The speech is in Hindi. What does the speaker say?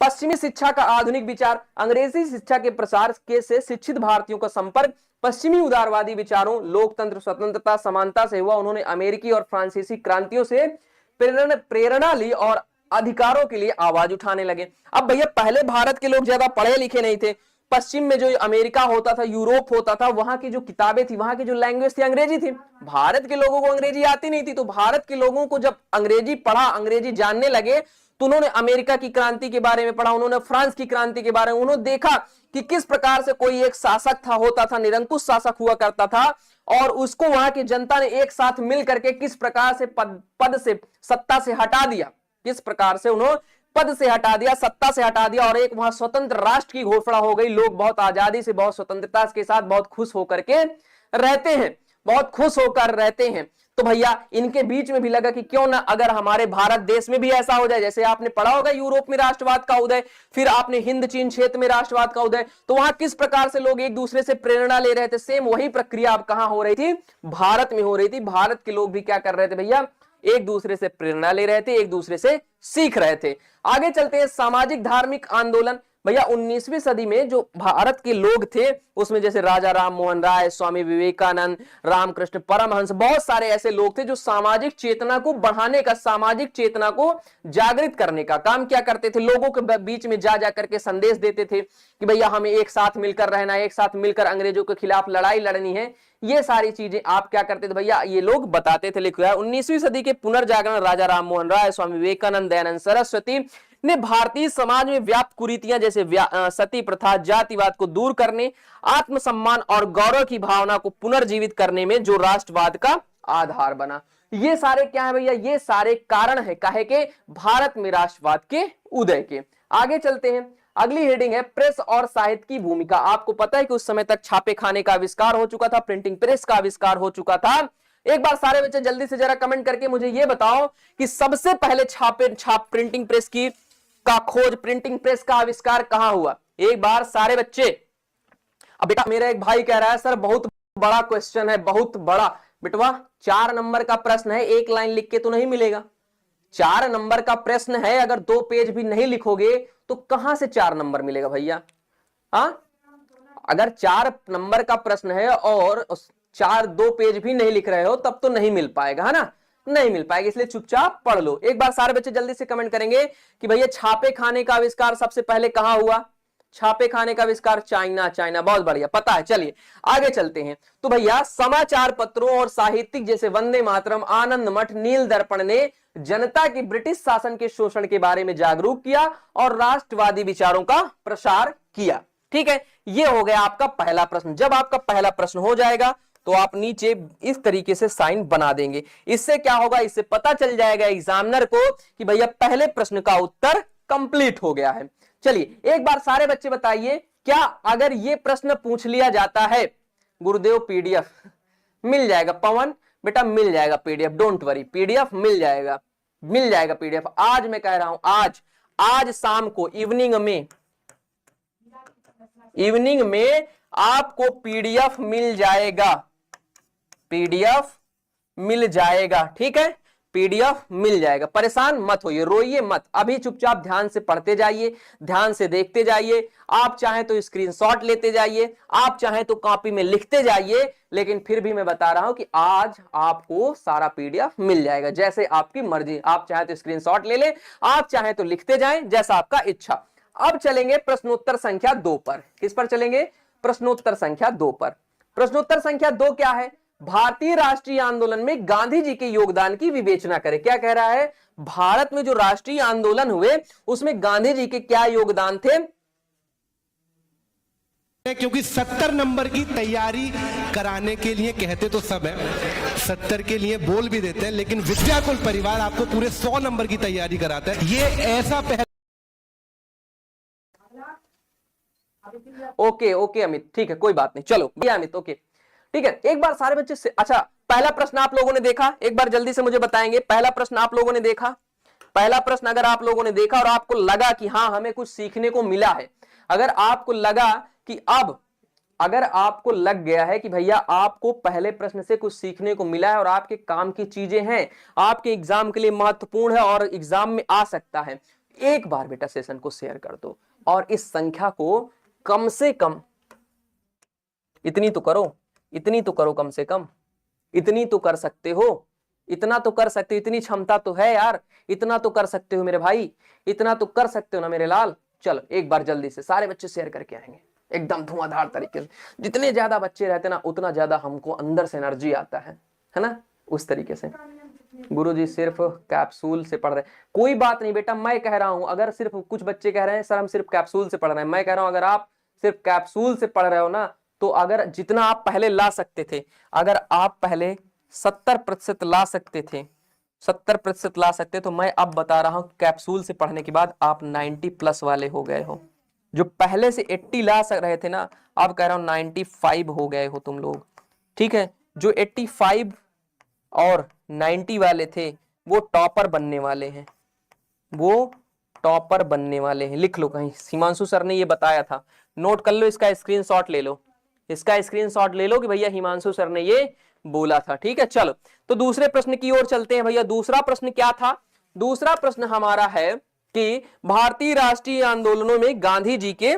पश्चिमी शिक्षा का आधुनिक विचार, अंग्रेजी शिक्षा के प्रसार के से शिक्षित भारतीयों का संपर्क पश्चिमी उदारवादी विचारों, लोकतंत्र, स्वतंत्रता, समानता से हुआ। उन्होंने अमेरिकी और फ्रांसीसी क्रांतियों से प्रेरणा ली और अधिकारों के लिए आवाज उठाने लगे। अब भैया पहले भारत के लोग ज्यादा पढ़े लिखे नहीं थे। पश्चिम में जो अमेरिका होता था, यूरोप होता था, वहां की जो किताबें थी, वहां की जो लैंग्वेज थी अंग्रेजी थी। भारत के लोगों को अंग्रेजी आती नहीं थी। तो भारत के लोगों को जब अंग्रेजी पढ़ा, अंग्रेजी जानने लगे, तो उन्होंने अमेरिका की क्रांति के बारे में पढ़ा, उन्होंने फ्रांस की क्रांति के बारे में, उन्होंने देखा कि किस प्रकार से कोई एक शासक था, होता था, निरंकुश शासक हुआ करता था, और उसको वहां की जनता ने एक साथ मिल करके किस प्रकार से पद से, सत्ता से हटा दिया, किस प्रकार से उन्होंने पद से हटा दिया, सत्ता से हटा दिया, और एक वहां स्वतंत्र राष्ट्र की घोषणा हो गई। लोग बहुत आजादी से, बहुत स्वतंत्रता के साथ बहुत खुश होकर के रहते हैं, बहुत खुश होकर रहते हैं। तो भैया इनके बीच में भी लगा कि क्यों ना अगर हमारे भारत देश में भी ऐसा हो जाए, जैसे आपने पढ़ा होगा यूरोप में राष्ट्रवाद का उदय, फिर आपने हिंद चीन क्षेत्र में राष्ट्रवाद का उदय, तो वहां किस प्रकार से लोग एक दूसरे से प्रेरणा ले रहे थे, सेम वही प्रक्रिया अब कहां हो रही थी, भारत में हो रही थी। भारत के लोग भी क्या कर रहे थे भैया, एक दूसरे से प्रेरणा ले रहे थे, एक दूसरे से सीख रहे थे। आगे चलते हैं, सामाजिक धार्मिक आंदोलन। भैया 19वीं सदी में जो भारत के लोग थे, उसमें जैसे राजा राम मोहन राय, स्वामी विवेकानंद, रामकृष्ण परमहंस, बहुत सारे ऐसे लोग थे जो सामाजिक चेतना को बढ़ाने का, सामाजिक चेतना को जागृत करने का काम क्या करते थे, लोगों के बीच में जा करके संदेश देते थे कि भैया हमें एक साथ मिलकर रहना है, एक साथ मिलकर अंग्रेजों के खिलाफ लड़ाई लड़नी है। ये सारी चीजें आप क्या करते थे भैया, ये लोग बताते थे, लिखा है। 19वीं सदी के पुनर्जागरण राजा राम मोहन राय, स्वामी विवेकानंद, दयानंद सरस्वती ने भारतीय समाज में व्याप्त कुरीतियां जैसे सती प्रथा, जातिवाद को दूर करने, आत्मसम्मान और गौरव की भावना को पुनर्जीवित करने में जो राष्ट्रवाद का आधार बना। ये सारे क्या है भैया, ये सारे कारण है काहे के, भारत में राष्ट्रवाद के उदय के। आगे चलते हैं, अगली हेडिंग है प्रेस और साहित्य की भूमिका। आपको पता है कि उस समय तक छापे खाने का आविष्कार हो चुका था, प्रिंटिंग प्रेस का आविष्कार हो चुका था। एक बार सारे बच्चे जल्दी से जरा कमेंट करके मुझे ये बताओ कि सबसे पहले प्रिंटिंग प्रेस की का खोज, प्रिंटिंग प्रेस का आविष्कार कहां हुआ। एक बार सारे बच्चे। अब बेटा मेरा एक भाई कह रहा है सर बहुत बड़ा क्वेश्चन है, बहुत बड़ा। बेटवा 4 नंबर का प्रश्न है, एक लाइन लिख के तो नहीं मिलेगा। 4 नंबर का प्रश्न है, अगर 2 पेज भी नहीं लिखोगे तो कहां से 4 नंबर मिलेगा भैया। हाँ, अगर 4 नंबर का प्रश्न है और 2 पेज भी नहीं लिख रहे हो तब तो नहीं मिल पाएगा, है ना, नहीं मिल पाएगा। इसलिए चुपचाप पढ़ लो। एक बार सारे बच्चे जल्दी से कमेंट करेंगे कि भैया छापे खाने का आविष्कार सबसे पहले कहां हुआ। छापे खाने का आविष्कार चाइना, चाइना, बहुत बढ़िया, पता है। चलिए आगे चलते हैं। तो भैया समाचार पत्रों और साहित्यिक जैसे वंदे मातरम, आनंद मठ, नील दर्पण ने जनता की ब्रिटिश शासन के शोषण के बारे में जागरूक किया और राष्ट्रवादी विचारों का प्रसार किया। ठीक है, ये हो गया आपका पहला प्रश्न। जब आपका पहला प्रश्न हो जाएगा तो आप नीचे इस तरीके से साइन बना देंगे। इससे क्या होगा, इससे पता चल जाएगा एग्जामिनर को कि भैया पहले प्रश्न का उत्तर कंप्लीट हो गया है। चलिए एक बार सारे बच्चे बताइए, क्या अगर ये प्रश्न पूछ लिया जाता है, गुरुदेव पीडीएफ मिल जाएगा, पवन बेटा मिल जाएगा पीडीएफ, डोंट वरी, पीडीएफ मिल जाएगा, मिल जाएगा पीडीएफ। आज मैं कह रहा हूं, आज शाम को इवनिंग में आपको पीडीएफ मिल जाएगा, पीडीएफ मिल जाएगा। ठीक है, पीडीएफ मिल जाएगा, परेशान मत होइए, रोइए मत, अभी चुपचाप ध्यान से पढ़ते जाइए, ध्यान से देखते जाइए। आप चाहे तो स्क्रीनशॉट लेते जाइए, आप चाहे तो कॉपी में लिखते जाइए, लेकिन फिर भी मैं बता रहा हूं कि आज आपको सारा पीडीएफ मिल जाएगा, जैसे आपकी मर्जी। आप चाहे तो स्क्रीनशॉट ले लें, आप चाहे तो लिखते जाएं, जैसा आपका इच्छा। अब चलेंगे प्रश्नोत्तर संख्या 2 पर। किस पर चलेंगे, प्रश्नोत्तर संख्या 2 पर। प्रश्नोत्तर संख्या 2 क्या है, भारतीय राष्ट्रीय आंदोलन में गांधी जी के योगदान की विवेचना करें। क्या कह रहा है, भारत में जो राष्ट्रीय आंदोलन हुए उसमें गांधी जी के क्या योगदान थे। क्योंकि 70 नंबर की तैयारी कराने के लिए कहते तो सब है, 70 के लिए बोल भी देते हैं, लेकिन विद्याकुल परिवार आपको पूरे 100 नंबर की तैयारी कराता है। ये ऐसा ओके अमित, ठीक है, कोई बात नहीं, चलो भैया अमित, ओके ठीक है। एक बार सारे बच्चे से, अच्छा पहला प्रश्न आप लोगों ने देखा, एक बार जल्दी से मुझे बताएंगे, पहला प्रश्न आप लोगों ने देखा। पहला प्रश्न अगर आप लोगों ने देखा और आपको लगा कि हाँ हमें कुछ सीखने को मिला है, अगर आपको लगा कि अगर आपको लग गया है कि भैया आपको पहले प्रश्न से कुछ सीखने को मिला है और आपके काम की चीजें हैं, आपके एग्जाम के लिए महत्वपूर्ण है और एग्जाम में आ सकता है, एक बार बेटा सेशन को शेयर कर दो और इस संख्या को कम से कम इतनी तो करो, इतनी तो करो, कम से कम इतनी तो कर सकते हो, इतना तो कर सकते हो, इतनी क्षमता तो है यार, इतना तो कर सकते हो मेरे भाई, इतना तो कर सकते हो ना मेरे लाल। चलो एक बार जल्दी से सारे बच्चे शेयर करके आएंगे एकदम धुआंधार तरीके से। जितने ज्यादा बच्चे रहते ना उतना ज्यादा हमको अंदर से एनर्जी आता है ना, उस तरीके से। गुरुजी सिर्फ कैप्सूल से पढ़ रहे हैं, कोई बात नहीं बेटा, मैं कह रहा हूं अगर सिर्फ कुछ बच्चे कह रहे हैं सर हम सिर्फ कैप्सूल से पढ़ रहे हैं, मैं कह रहा हूं अगर आप सिर्फ कैप्सूल से पढ़ रहे हो ना, तो अगर जितना आप पहले ला सकते थे, अगर आप पहले 70% ला सकते थे, 70% ला सकते, तो मैं अब बता रहा हूं कैप्सूल से पढ़ने के बाद आप 90+ वाले हो गए हो। जो पहले से 80 ला रहे थे ना, अब कह रहा हूं 95 हो गए हो तुम लोग, ठीक है। जो 85 और 90 वाले थे वो टॉपर बनने वाले हैं, वो टॉपर बनने वाले हैं। लिख लो कहीं, हिमांशु सर ने ये बताया था, नोट कर लो, इसका स्क्रीनशॉट ले लो, इसका स्क्रीनशॉट ले लो कि भैया हिमांशु सर ने ये बोला था, ठीक है। चलो तो दूसरे प्रश्न की ओर चलते हैं भैया। दूसरा प्रश्न क्या था? दूसरा प्रश्न हमारा है कि भारतीय राष्ट्रीय आंदोलनों में गांधी जी के